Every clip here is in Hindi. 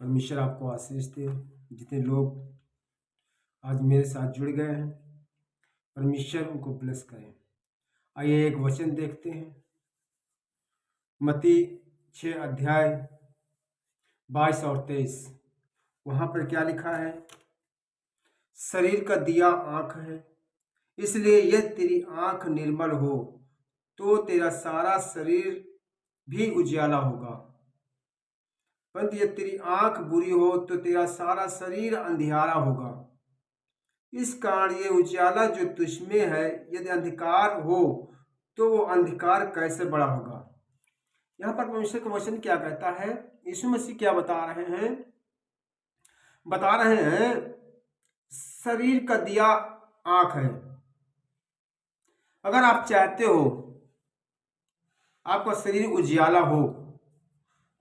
परमेश्वर आपको आशीष दे। जितने लोग आज मेरे साथ जुड़ गए हैं, परमेश्वर उनको ब्लेस करें। आइए एक वचन देखते हैं। मत्ती 6 अध्याय 22 और 23। वहां पर क्या लिखा है? शरीर का दिया आंख है, इसलिए यदि तेरी आंख निर्मल हो तो तेरा सारा शरीर भी उजियाला होगा, परंतु यदि तेरी आंख बुरी हो तो तेरा सारा शरीर अंधियारा होगा। इस कारण ये उजियाला जो तुझमें है, यदि अंधकार हो तो वो अंधकार कैसे बड़ा होगा। यहाँ पर परमेश्वर का वचन क्या कहता है? यीशु मसीह क्या बता रहे हैं? बता रहे हैं शरीर का दिया आंख है। अगर आप चाहते हो आपका शरीर उजियाला हो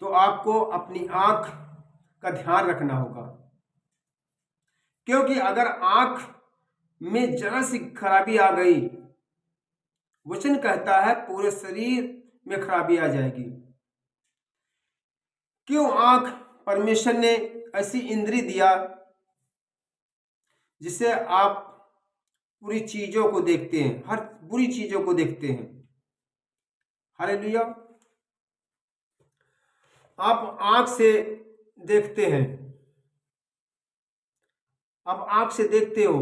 तो आपको अपनी आंख का ध्यान रखना होगा, क्योंकि अगर आंख में जरा सी खराबी आ गई, वचन कहता है पूरे शरीर में खराबी आ जाएगी। क्यों? आंख परमेश्वर ने ऐसी इंद्री दिया जिससे आप पूरी चीजों को देखते हैं, हर बुरी चीजों को देखते हैं। हालेलुया। आप आंख से देखते हैं, आप आंख से देखते हो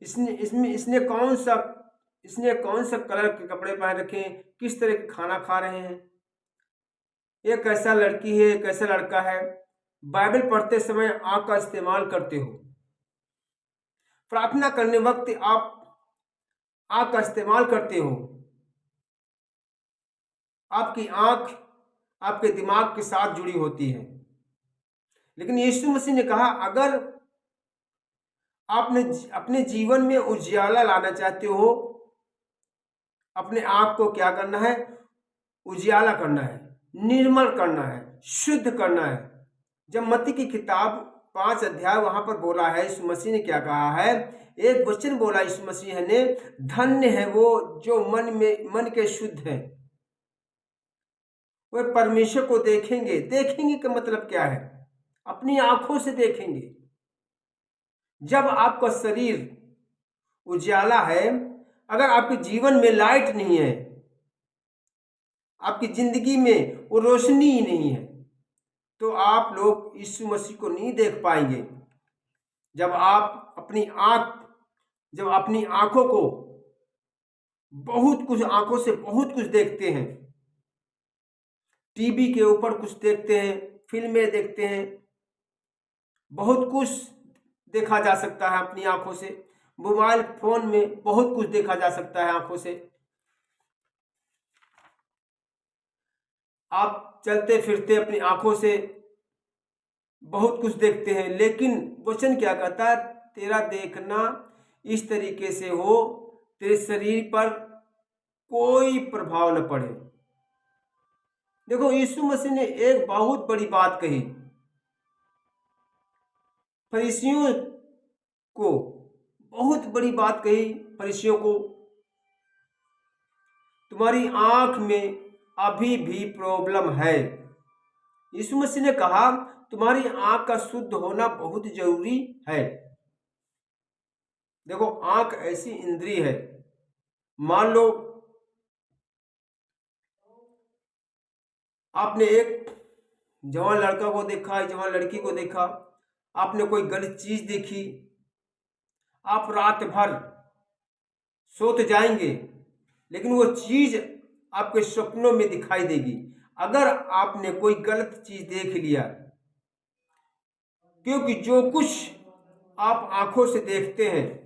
इसने कौन सा कलर के कपड़े पहन रखे हैं, किस तरह के खाना खा रहे हैं, ये कैसा लड़की है, कैसा लड़का है। बाइबल पढ़ते समय आंख का इस्तेमाल करते हो। प्रार्थना करने वक्त आप आंख का इस्तेमाल करते हो। आपकी आंख आपके दिमाग के साथ जुड़ी होती है। लेकिन यीशु मसीह ने कहा, अगर आपने अपने जीवन में उजियाला लाना चाहते हो, अपने आप को क्या करना है? उजियाला करना है, निर्मल करना है, शुद्ध करना है। जब मत्ती की किताब 5 अध्याय वहां पर बोला है, यीशु मसीह ने क्या कहा है? एक वचन बोला यीशु मसीह ने, धन्य है वो जो मन के शुद्ध है, वे परमेश्वर को देखेंगे। देखेंगे का मतलब क्या है? अपनी आंखों से देखेंगे। जब आपका शरीर उजाला है, अगर आपके जीवन में लाइट नहीं है, आपकी जिंदगी में वो रोशनी ही नहीं है, तो आप लोग यीशु मसीह को नहीं देख पाएंगे। जब अपनी आंखों को आंखों से बहुत कुछ देखते हैं, टीवी के ऊपर कुछ देखते हैं, फिल्में देखते हैं, बहुत कुछ देखा जा सकता है अपनी आंखों से। मोबाइल फोन में बहुत कुछ देखा जा सकता है आंखों से। आप चलते फिरते अपनी आंखों से बहुत कुछ देखते हैं, लेकिन वचन क्या कहता है? तेरा देखना इस तरीके से हो तेरे शरीर पर कोई प्रभाव न पड़े। देखो, यीशु मसीह ने एक बहुत बड़ी बात कही फरीसियों को, बहुत बड़ी बात कही फरीसियों को, तुम्हारी आंख में अभी भी प्रॉब्लम है। यीशु मसीह ने कहा तुम्हारी आंख का शुद्ध होना बहुत जरूरी है। देखो, आंख ऐसी इंद्री है, मान लो आपने एक जवान लड़का को देखा, जवान लड़की को देखा, आपने कोई गलत चीज देखी, आप रात भर सोते जाएंगे, लेकिन वो चीज आपके सपनों में दिखाई देगी। अगर आपने कोई गलत चीज देख लिया, क्योंकि जो कुछ आप आंखों से देखते हैं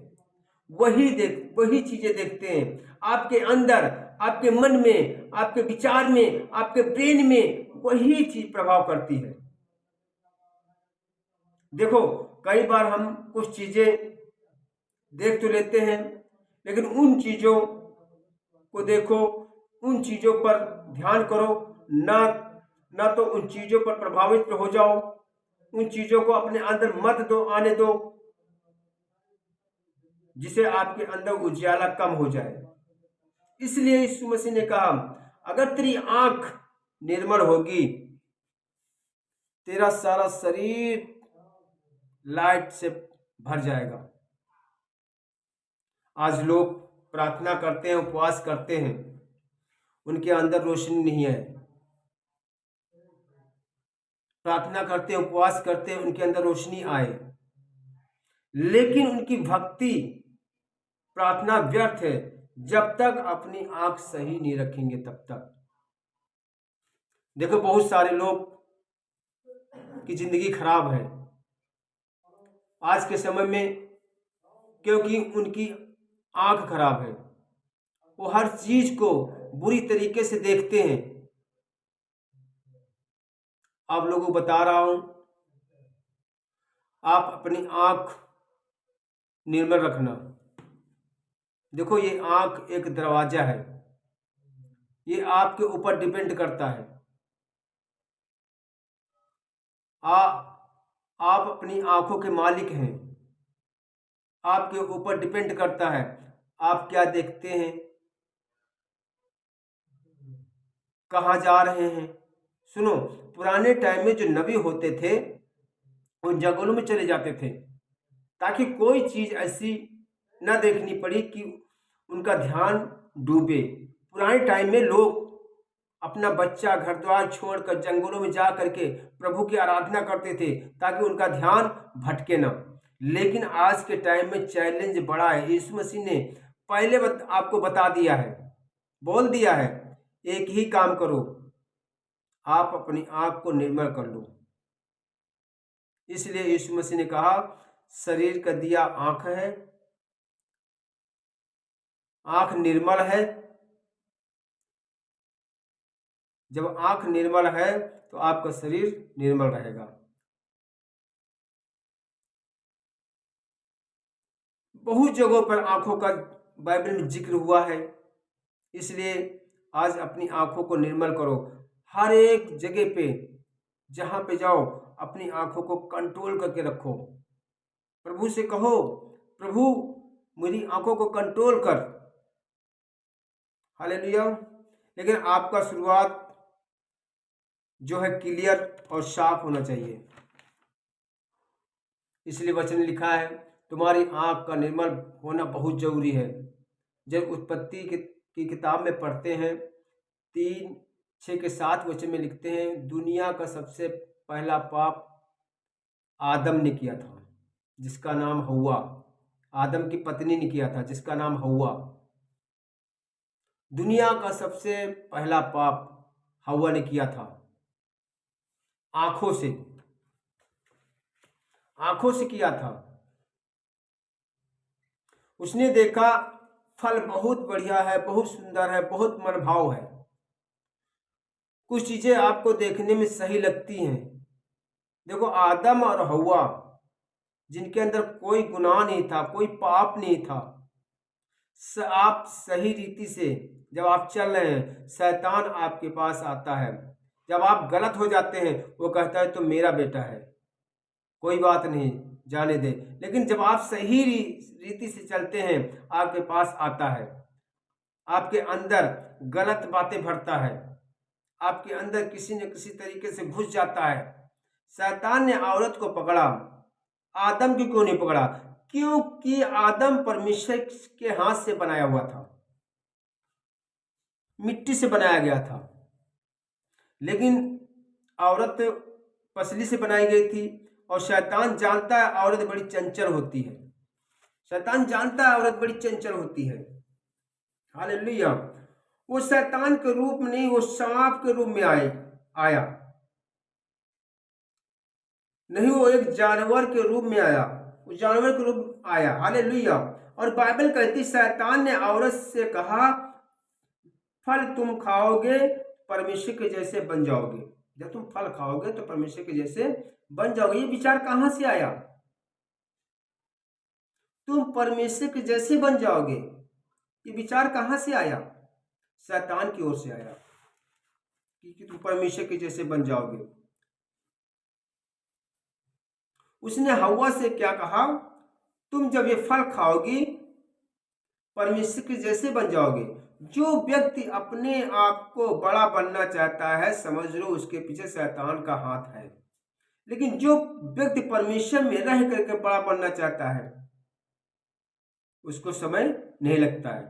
वही चीजें देखते हैं। आपके अंदर, आपके मन में, आपके विचार में, आपके ब्रेन में वही चीज प्रभाव करती है। देखो, कई बार हम कुछ चीजें देख तो लेते हैं, लेकिन उन चीजों को देखो, उन चीजों पर ध्यान करो, ना तो उन चीजों पर प्रभावित हो जाओ, उन चीजों को अपने अंदर मत आने दो जिसे आपके अंदर उजियाला कम हो जाए। इसलिए यीशु मसीह ने कहा, अगर तेरी आंख निर्मल होगी तेरा सारा शरीर लाइट से भर जाएगा। आज लोग प्रार्थना करते हैं, उपवास करते हैं, उनके अंदर रोशनी नहीं है। प्रार्थना करते हैं, उपवास करते हैं, उनके अंदर रोशनी आए, लेकिन उनकी भक्ति प्रार्थना व्यर्थ है जब तक अपनी आंख सही नहीं रखेंगे तब तक। देखो, बहुत सारे लोग की जिंदगी खराब है आज के समय में, क्योंकि उनकी आंख खराब है। वो हर चीज को बुरी तरीके से देखते हैं। आप लोगों को बता रहा हूं, आप अपनी आंख निर्मल रखना। देखो, ये आंख एक दरवाजा है, ये आपके ऊपर डिपेंड करता है। आप अपनी आंखों के मालिक हैं। आपके ऊपर डिपेंड करता है आप क्या देखते हैं, कहाँ जा रहे हैं। सुनो, पुराने टाइम में जो नबी होते थे वो जंगलों में चले जाते थे ताकि कोई चीज ऐसी न देखनी पड़ी कि उनका ध्यान डूबे। पुराने टाइम में लोग अपना बच्चा घर द्वार छोड़कर जंगलों में जा करके प्रभु की आराधना करते थे ताकि उनका ध्यान भटके ना। लेकिन आज के टाइम में चैलेंज बड़ा है। यीशु मसीह ने पहले आपको बता दिया है, बोल दिया है, एक ही काम करो, आप अपनी आंख को निर्मल कर लो। इसलिए यीशु मसीह ने कहा, शरीर का दिया आंख है, आंख निर्मल है। जब आंख निर्मल है तो आपका शरीर निर्मल रहेगा। बहुत जगहों पर आंखों का बाइबल में जिक्र हुआ है। इसलिए आज अपनी आंखों को निर्मल करो। हर एक जगह पे जहां पे जाओ अपनी आंखों को कंट्रोल करके रखो। प्रभु से कहो, प्रभु मेरी आंखों को कंट्रोल कर। हालेलुया। लेकिन आपका शुरुआत जो है क्लियर और साफ होना चाहिए। इसलिए वचन में लिखा है, तुम्हारी आंख का निर्मल होना बहुत जरूरी है। जब उत्पत्ति की किताब में पढ़ते हैं 3:6-7 वचन में लिखते हैं, दुनिया का सबसे पहला पाप आदम ने किया था जिसका नाम हव्वा। आदम की पत्नी ने किया था जिसका नाम हव्वा। दुनिया का सबसे पहला पाप हव्वा ने किया था आंखों से किया था। उसने देखा फल बहुत बढ़िया है, बहुत सुंदर है, बहुत मनभाव है। कुछ चीजें आपको देखने में सही लगती हैं। देखो, आदम और हव्वा जिनके अंदर कोई गुनाह नहीं था, कोई पाप नहीं था, आप सही रीति से जब आप चल रहे हैं, शैतान आपके पास आता है। जब आप गलत हो जाते हैं वो कहता है तो मेरा बेटा है, कोई बात नहीं, जाने दे। लेकिन जब आप सही रीति से चलते हैं आपके पास आता है, आपके अंदर गलत बातें भरता है, आपके अंदर किसी न किसी तरीके से घुस जाता है। शैतान ने औरत को पकड़ा, आदम को क्यों नहीं पकड़ा? क्योंकि आदम परमेश्वर के हाथ से बनाया हुआ था, मिट्टी से बनाया गया था। लेकिन औरत पसली से बनाई गई थी। और शैतान जानता है औरत बड़ी चंचल होती है। शैतान जानता है औरत बड़ी चंचल होती है। हालेलुया। वो शैतान के रूप में नहीं, वो सांप के रूप में आया नहीं, वो एक जानवर के रूप में आया, वो जानवर के रूप में आया। हालेलुया। और बाइबल कहती शैतान ने औरत से कहा, फल तुम खाओगे परमेश्वर के जैसे बन जाओगे। जब तुम फल खाओगे तो परमेश्वर के जैसे बन जाओगे। ये विचार कहां से आया? तुम परमेश्वर के जैसे बन जाओगे, ये विचार कहां से आया? शैतान की ओर से आया कि तुम परमेश्वर के जैसे बन जाओगे। उसने हव्वा से क्या कहा? तुम जब ये फल खाओगी परमेश्वर के जैसे बन जाओगे। जो व्यक्ति अपने आप को बड़ा बनना चाहता है, समझ लो उसके पीछे शैतान का हाथ है। लेकिन जो व्यक्ति परमेश्वर में रह करके बड़ा बनना चाहता है उसको समय नहीं लगता है।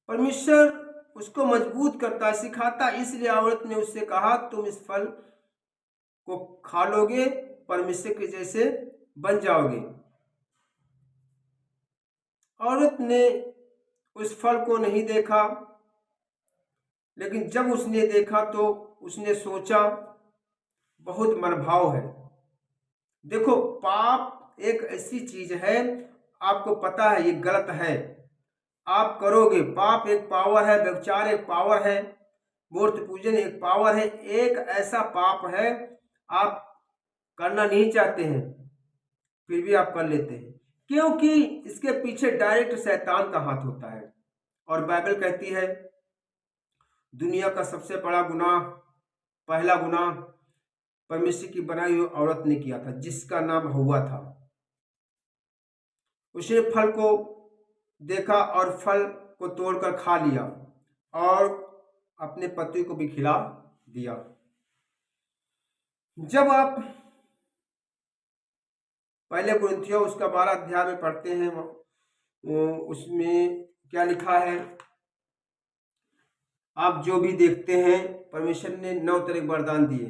परमेश्वर उसको मजबूत करता, सिखाता। इसलिए औरत ने उससे कहा, तुम इस फल को खा लोगे, परमेश्वर के जैसे बन जाओगे। औरत ने उस फल को नहीं देखा, लेकिन जब उसने देखा तो उसने सोचा, बहुत मनभाव है। देखो, पाप एक ऐसी चीज है, आपको पता है ये गलत है, आप करोगे। पाप एक पावर है, व्यभिचार एक पावर है, मूर्ति पूजन एक पावर है। एक ऐसा पाप है आप करना नहीं चाहते हैं, फिर भी आप कर लेते हैं, क्योंकि इसके पीछे डायरेक्ट शैतान का हाथ होता है। और बाइबल कहती है दुनिया का सबसे बड़ा गुनाह, पहला गुनाह परमेश्वर की बनाई हुई औरत ने किया था, जिसका नाम हव्वा था। उसने फल को देखा और फल को तोड़कर खा लिया और अपने पति को भी खिला दिया। जब आप पहले कुरिन्थियों उसका 12 अध्याय में पढ़ते हैं, उसमें क्या लिखा है, आप जो भी देखते हैं परमेश्वर ने 9 तरह के वरदान दिए।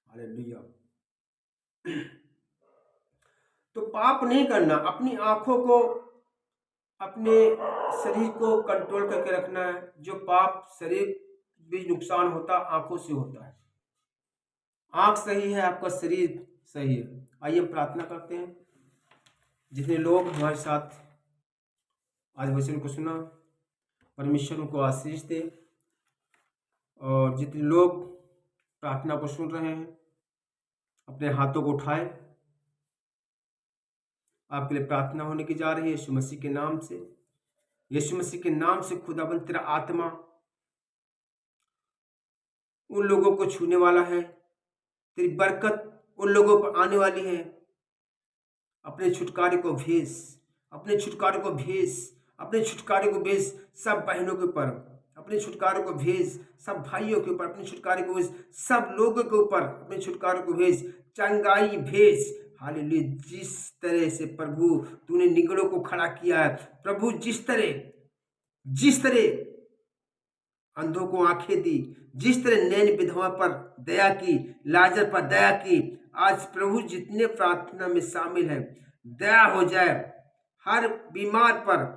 हालेलुया। तो पाप नहीं करना, अपनी आंखों को, अपने शरीर को कंट्रोल करके रखना है। जो पाप शरीर भी नुकसान होता आंखों से होता है। आंख सही है, आपका शरीर सही है। आइए हम प्रार्थना करते हैं। जितने लोग हमारे साथ आज वचन को सुना, परमेश्वर उनको आशीष दे। और जितने लोग प्रार्थना को सुन रहे हैं, अपने हाथों को उठाएं। आपके लिए प्रार्थना होने की जा रही है यीशु मसीह के नाम से। यीशु मसीह के नाम से खुदाबंद तेरा आत्मा उन लोगों को छूने वाला है, तेरी बरकत उन लोगों पर आने वाली है। अपने छुटकारे को भेज, अपने छुटकारे को भेज, अपने छुटकारे को भेज सब बहनों के ऊपर, अपने छुटकारे को भेज सब भाइयों के ऊपर, अपने छुटकारे को भेज सब लोगों के ऊपर, अपने छुटकारे को भेज, चंगाई भेज। हालेलुया। जिस तरह से प्रभु तूने निगड़ों को खड़ा किया है, प्रभु जिस तरह अंधों को आंखें दी, जिस तरह नैन विधवा पर दया की, लाजर पर दया की, आज प्रभु जितने प्रार्थना में शामिल हैं दया हो जाए, हर बीमार पर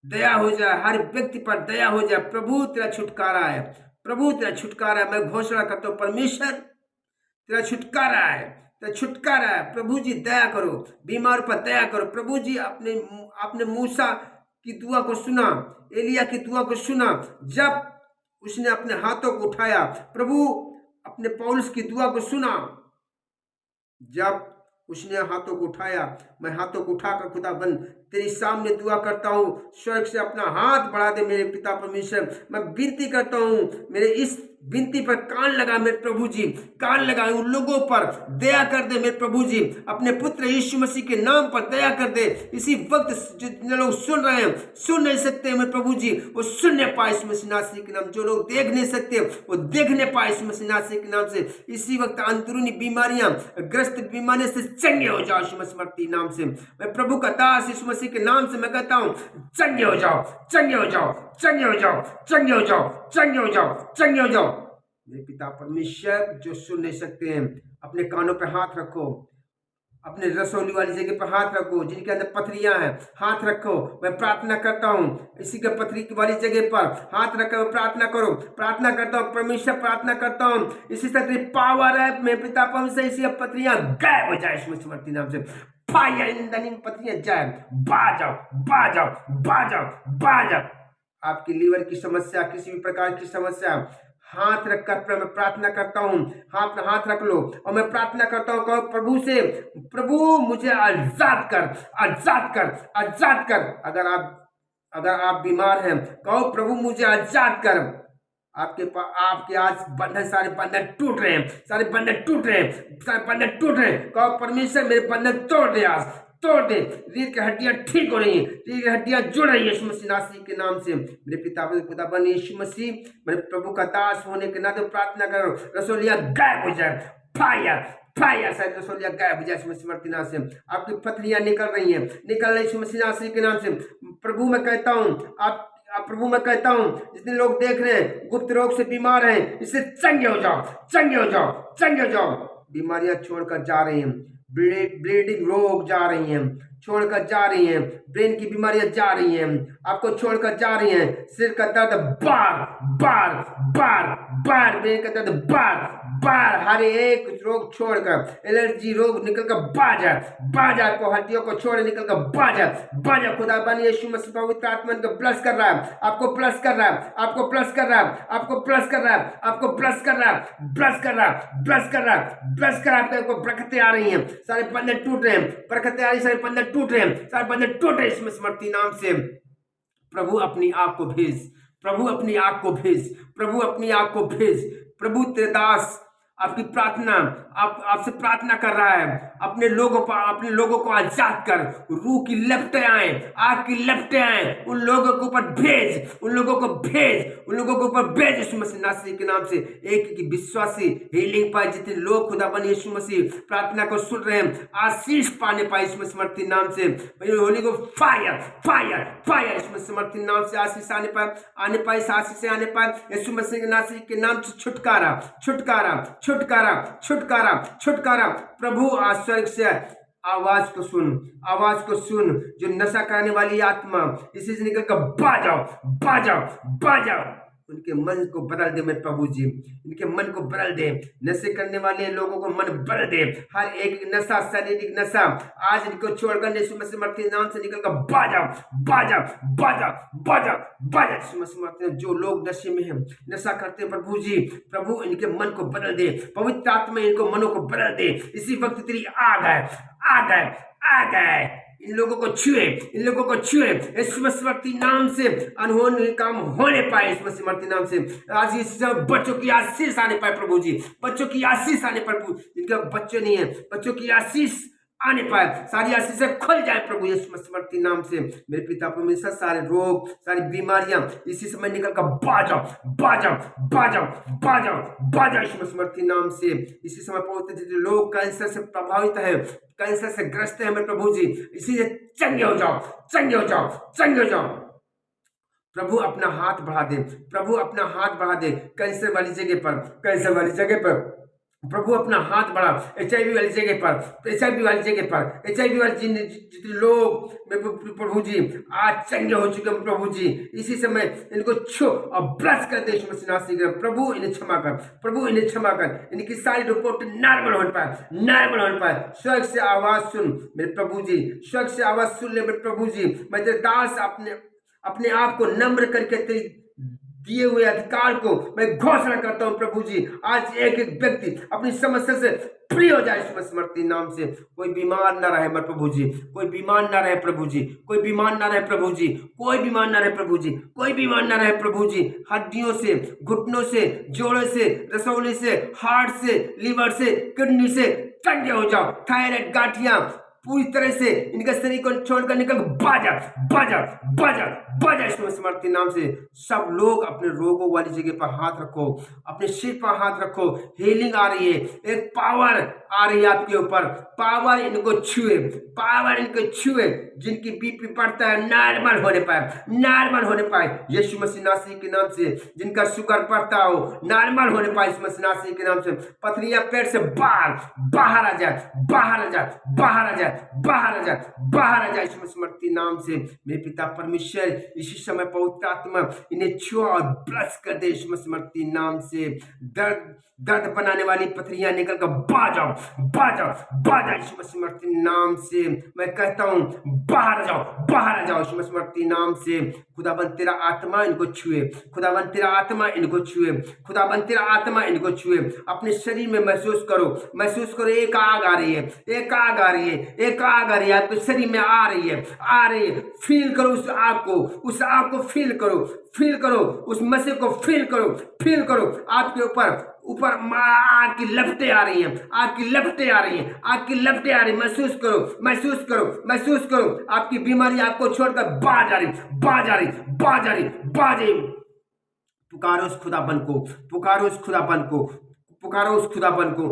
दया हो जाए, हर व्यक्ति पर दया हो जाए। प्रभु तेरा छुटकारा है, प्रभु तेरा छुटकारा है। मैं घोषणा करता हूँ परमेश्वर तेरा छुटकारा है, तेरा छुटकारा है। प्रभु जी दया करो, बीमार पर दया करो। प्रभु जी आपने मूसा की दुआ को सुना, एलिया की दुआ को सुना, जब उसने अपने हाथों को उठाया। प्रभु अपने पौलुस की दुआ को सुना, जब उसने हाथों को उठाया। मैं हाथों को उठाकर खुदाबंद तेरे सामने दुआ करता हूँ, स्वर्ग से अपना हाथ बढ़ा दे मेरे पिता परमेश्वर। मैं विनती करता हूँ, मेरे इस विनती पर कान लगा मेरे प्रभु जी, कान लगाए उन लोगों पर दया कर दे मेरे प्रभु जी। अपने पुत्र यीशु मसीह के नाम पर दया कर दे। इसी वक्त जितने लोग सुन रहे हैं, सुन नहीं सकते मेरे प्रभु जी, वो सुनने पाए इस मसीह नासरी के नाम। जो लोग देख नहीं सकते वो देखने पाए इस मसीह नासरी के नाम से। इसी वक्त अंदरूनी बीमारियां, ग्रस्त बीमारियों से चंगे हो जाओ यीशु मसीह नाम से। मैं प्रभु का दास यीशु मसीह के नाम से मैं कहता हूँ, चंगे हो जाओ, चंगे हो जाओ, चंगे हो जाओ, चंगे हो जाओ, चंगे हो जाओ, चंगे हो जाओ। मेरे पिता परमेश्वर, जो सुन नहीं सकते हैं, अपने कानों पे हाथ रखो, अपने रसोली वाली जगह पर हाथ रखो, जिनके अंदर पथरियां हैं हाथ रखो। मैं प्रार्थना करता हूँ, इसी के पथरी वाली जगह पर हाथ रखो, प्रार्थना करो। प्रार्थना करता हूँ परमेश्वर, प्रार्थना करता हूँ इसी तरह पावर है मेरे पिता परमेश्वर, इसी पथरियां गायब हो जाए स्मृति नाम से। फायर इन द नेम, पथरियां जाए, बाहर जाओ, बाहर जाओ, बाहर जाओ, बाहर जाओ। आपकी लीवर की समस्या, किसी भी प्रकार की समस्या, हाथ रखकर मैं प्रार्थना करता हूँ। हाथ रख लो और मैं प्रार्थना करता हूँ, कहो प्रभु से, प्रभु मुझे आजाद कर, आजाद कर, आजाद कर। अगर आप बीमार हैं, कहो प्रभु मुझे आजाद कर। आपके आज बंधन, सारे बंधन टूट रहे हैं, सारे बंधन टूट रहे हैं, सारे बंधन टूट रहे हैं। कहो परमेश्वर मेरे बंधन तोड़ दे आज, तोड़ दे। रीढ़ की हड्डियां ठीक हो रही हैं, रीढ़ की हड्डियां जुड़ रही है यीशु मसीह नासरी के नाम से। मेरे पिता खुदाबंद यीशु मसीह, मेरे प्रभु का दास होने के नाते प्रार्थना करो, रसोलिया गायब हो जाए। फायर फायर साहब, रसोलिया गायब हो जाए यीशु मसीह के नाम से। आपकी पथरियां निकल रही हैं, निकल रही यीशु मसीह नासरी के नाम से। प्रभु मैं कहता हूँ, आप प्रभु मैं कहता हूँ, जितने लोग देख रहे हैं गुप्त रोग से बीमार हैं, इससे चंगे हो जाओ, चंगे हो जाओ, चंगे हो जाओ। बीमारियां छोड़कर जा रही हैं, ब्लीडिंग रोग जा रही हैं, छोड़कर जा रही हैं, ब्रेन की बीमारियां जा रही हैं, आपको छोड़कर जा रही हैं। सिर का दर्द बार बार बार बार, ब्रेन का दर्द बार बार, हर एक रोग छोड़कर, एलर्जी रोग निकलकर बाजा बाजा, आपको हड्डियों को छोड़ निकलकर बाजा बाजा। खुदाबंद यीशु मसीह पवित्र आत्मा को प्लस कर रहा है, आपको प्लस कर रहा है, आपको प्लस कर रहा है, आपको प्लस कर रहा है, आपको प्लस कर रहा है, प्लस कर रहा है, प्लस कर रहा है, प्लस कर रहा है। आपको बरकतें आ रही हैं, सारे बंधन टूट रहे हैं, बरकतें आ रही, सारे बंधन टूट रहे हैं, सारे बंधन टूट रहे इसमें समर्थी नाम से। प्रभु अपनी आग को भेज, प्रभु अपनी आग को भेज, प्रभु अपनी आग को भेज। प्रभु तेरे दास आपकी प्रार्थना, आपसे प्रार्थना कर रहा है, अपने लोगों को आजाद कर। रूह की लपटें आए, आग की लपटें आए, उन लोगों के ऊपर भेज, उन लोगों को भेज, उन लोगों के ऊपर भेज यीशु मसीह नासरी के नाम से। एक की विश्वासी हीलिंग पाए, जितने लोग खुदाबंद यीशु मसीह प्रार्थना को सुन रहे हैं, आशीष पाने पाए यीशु मसीह समर्थी नाम से। होली को फायर फायर फायर यीशु मसीह समर्थी नाम से आशीष आने पाए, आशीष से आने पाए यीशु मसीह नासरी के नाम से। छुटकारा छुटकारा छुटकारा छुटकारा छुटकारा। प्रभु स्वर्ग से आवाज को सुन, आवाज को सुन। जो नशा करने वाली आत्मा, इसी से निकल कर बाजाओ बाजाओ बाजाओ। उनके मन को बदल दे मेरे प्रभु जी, इनके मन को बदल दे। नशे करने वाले लोगों को मन बदल दे, हर एक नशा, शारीरिक नशा आज इनको छोड़कर यीशु मसीह मसीह नाम से निकलकर बाजा बाजा बाजा बाजा बाजा यीशु मसीह मसीह। जो लोग नशे में हैं, नशा करते हैं प्रभु जी, प्रभु इनके मन को बदल दे, पवित्र आत्मा इनको मनों को बदल दे। इसी वक्त तेरी आग है, आग है, आग है। इन लोगों को छुए, इन लोगों को छुए यीशु मसीह नाम से। अनहोनी काम होने पाए यीशु मसीह नाम से। आज इस बच्चों की आशीष आने पाए प्रभु जी, बच्चों की आशीष आने पाए प्रभु। जिनके बच्चे नहीं है, बच्चों की आशीष आने पाए, सारी आशीषें खुल जाए प्रभु यीशु मसीह नाम से। मेरे पिता परमेश्वर, सारे रोग, सारी बीमारियां इसी समय निकल कर बाजा बाजा बाजा बाजा बाजा यीशु मसीह नाम से। इसी समय पहुंचते लोग कैंसर से प्रभावित है, कैंसर से ग्रस्त है मेरे प्रभु जी, इसीलिए चंगे हो जाओ, चंगे हो जाओ, चंगे हो जाओ। प्रभु अपना हाथ बढ़ा दे, प्रभु अपना हाथ बढ़ा दे कैंसर वाली जगह पर, कैंसर वाली जगह पर प्रभु अपना हाथ बढ़ा। HIV वाली जगह पर, HIV वाली जगह पर, HIV वाली जितने लोग प्रभु जी आज चंगे हो चुके हैं प्रभु जी, इसी समय इनको छू और ब्लस कर दे यीशु मसीह नासरी के। प्रभु इन्हें क्षमा कर, प्रभु इन्हें क्षमा कर, इनकी सारी रिपोर्ट नॉर्मल हो पाए, नॉर्मल हो पाए। स्वर्ग से आवाज सुन मेरे प्रभु जी, स्वर्ग से आवाज सुन ले मेरे प्रभु जी। मैं तेरे दास अपने आप को नम्र करके तेरी दिए हुए अधिकार को मैं घोषणा करता हूं प्रभु जी। आज एक एक व्यक्ति अपनी समस्या से फ्री हो जाए यीशु मसीह नाम से। कोई बीमार ना रहे मेरे प्रभु जी, कोई बीमार ना रहे प्रभु जी, कोई बीमार ना रहे प्रभु जी, कोई बीमार ना रहे प्रभु जी, कोई बीमार ना रहे प्रभु जी। हड्डियों से, घुटनों से, जोड़ों से, रसौली से, हार्ट से, लीवर से, किडनी से चंगे हो जाओ। थायराइड, गांठियां पूरी तरह से इनके शरीर को छोड़कर निकल बाजा बाजा बाजा बाजा यीशु मसीह नाम से। सब लोग अपने रोगों वाली जगह पर हाथ रखो, अपने सिर पर हाथ रखो। हीलिंग आ रही है, एक पावर आ रही है आपके ऊपर, पावर इनको छुए, पावर इनको छुए। जिनकी बीपी बढ़ता है नॉर्मल होने पाए, नॉर्मल होने पाए यीशु मसीह नासरी के नाम से। जिनका शुगर बढ़ता हो नॉर्मल होने पाए यीशु मसीह नासरी के नाम से। पथरियां पेट से बाहर बाहर आ जाए, बाहर आ जाए, बाहर आ जाए, बाहर आ जाए, बाहर आ जाए यीशु मसीह नाम से। मेरे पिता परमेश्वर इसी समय पवित्र आत्मा इन्हें छुआ और ब्लस कर दे यीशु मसीह नाम से। दर्द बनाने वाली पथरियां निकल कर बाजाओ बाजाओ बाजा यीशु मसीह नाम से। मैं कहता हूं बाहर आ जाओ, बाहर आ जाओ यीशु मसीह नाम से। खुदाबंद तेरा आत्मा इनको छुए, खुदाबंद तेरा आत्मा इनको छुए, खुदाबंद तेरा आत्मा इनको छुए। अपने शरीर में महसूस करो, महसूस करो एक आग आ रही है, एक आग आ रही है, एक आग आ रही है आपके शरीर में, आ रही है, आ रही है। फील करो उस आग को, उस आग को फील करो, फील करो उस मसीह को, फील करो, फील करो। आपके ऊपर ऊपर आग की लपटें आ रही हैं, आग की लपटें आ रही हैं, आग की लपटें आ रही। महसूस करो, महसूस करो, महसूस करो। आपकी बीमारी आपको छोड़कर बाहर जा रही, बाहर जा रही, बाहर जा रही, बाहर जा रही। पुकारो उस खुदाबन को, पुकारो उस खुदाबन को, पुकारो उस खुदाबन को।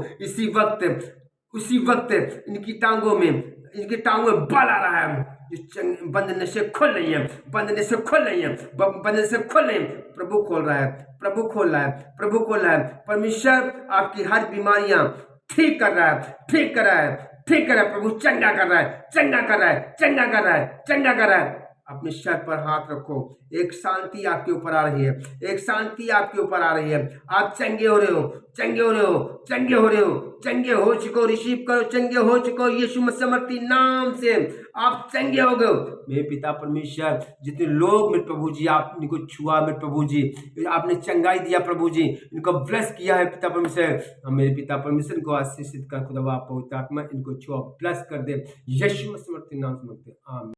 उसी वक्त इनकी टांगों में बल आ रहा है। बंधन से खुल रही है, बंधन से खुल रही है, बंधन से खुल रही है। प्रभु खोल रहा है, प्रभु खोल रहा है, प्रभु खोल रहा है। परमेश्वर आपकी हर बीमारियां ठीक कर रहा है, ठीक कर रहा है, ठीक कर रहा है। प्रभु चंगा कर रहा है, चंगा कर रहा है, चंगा कर रहा है, चंगा कर रहा है। अपने सर पर हाथ रखो, एक शांति आपके ऊपर आ रही है, एक शांति आपके ऊपर आ रही है। आप चंगे हो रहे हो, चंगे हो रहे हो, चंगे हो रहे हो, चंगे हो चुको। रिसीव करो, चंगे हो चुको यीशु मसीह मसीह नाम से आप चंगे हो गए। मेरे पिता परमेश्वर, जितने लोग मेरे प्रभु जी आप इनको छुआ, मेरे प्रभु जी आपने चंगाई दिया, प्रभु जी इनको ब्लेस किया है पिता परमेश्वर। मेरे पिता परमेश्वर इनको आशीषित कर, खुदा पवित्र आत्मा इनको छुआ, ब्लेस कर दे यीशु मसीह मसीह नाम से मांगते हैं, आमीन।